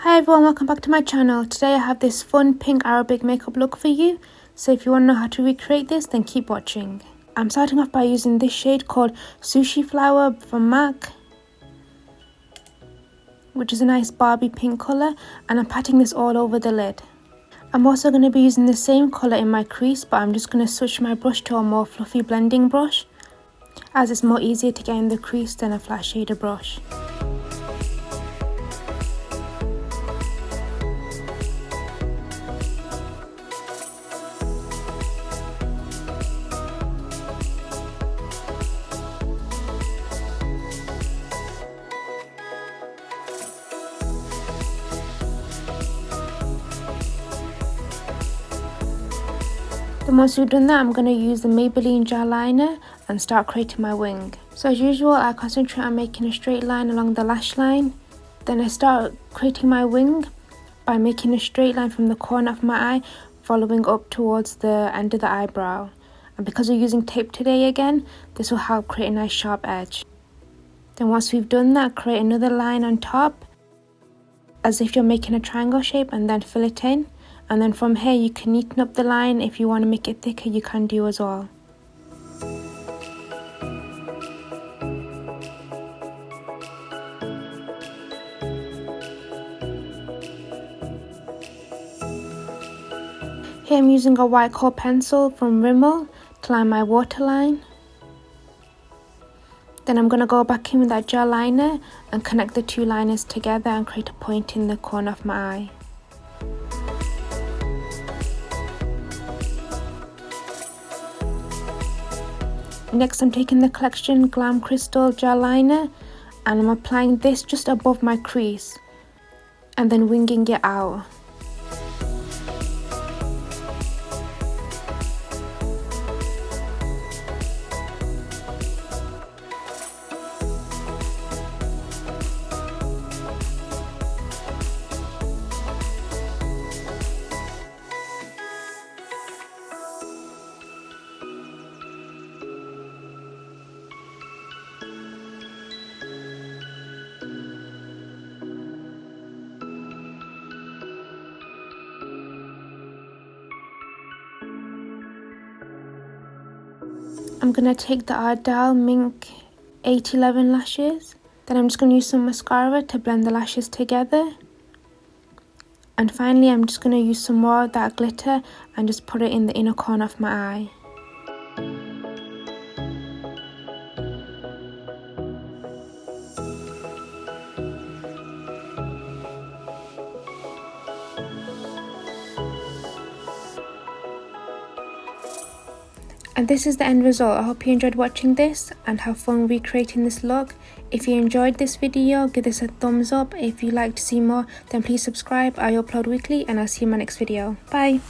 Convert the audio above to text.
Hi everyone, welcome back to my channel. Today I have this fun pink Arabic makeup look for you. So if you want to know how to recreate this, then keep watching. I'm starting off by using this shade called Sushi Flower from MAC, which is a nice Barbie pink colour, and I'm patting this all over the lid. I'm also going to be using the same colour in my crease, but I'm just going to switch my brush to a more fluffy blending brush, as it's more easier to get in the crease than a flat shader brush. Then once you've done that, I'm going to use the Maybelline Gel Eyeliner and start creating my wing. So as usual, I concentrate on making a straight line along the lash line. Then I start creating my wing by making a straight line from the corner of my eye, following up towards the end of the eyebrow. And because we're using tape today again, this will help create a nice sharp edge. Then once we've done that, create another line on top, as if you're making a triangle shape, and then fill it in. And then from here you can neaten up the line. If you want to make it thicker, you can do as well. Here I'm using a white Kohl pencil from Rimmel to line my waterline. Then I'm going to go back in with that gel liner and connect the two liners together and create a point in the corner of my eye. Next, I'm taking the Collection Glam Crystal Gel Liner and I'm applying this just above my crease and then winging it out. I'm going to take the Ardell Mink 811 lashes. Then I'm just going to use some mascara to blend the lashes together. And finally I'm just going to use some more of that glitter and just put it in the inner corner of my eye. And this is the end result. I hope you enjoyed watching this and have fun recreating this look. If you enjoyed this video, give this a thumbs up. If you'd like to see more, then please subscribe. I upload weekly and I'll see you in my next video. Bye!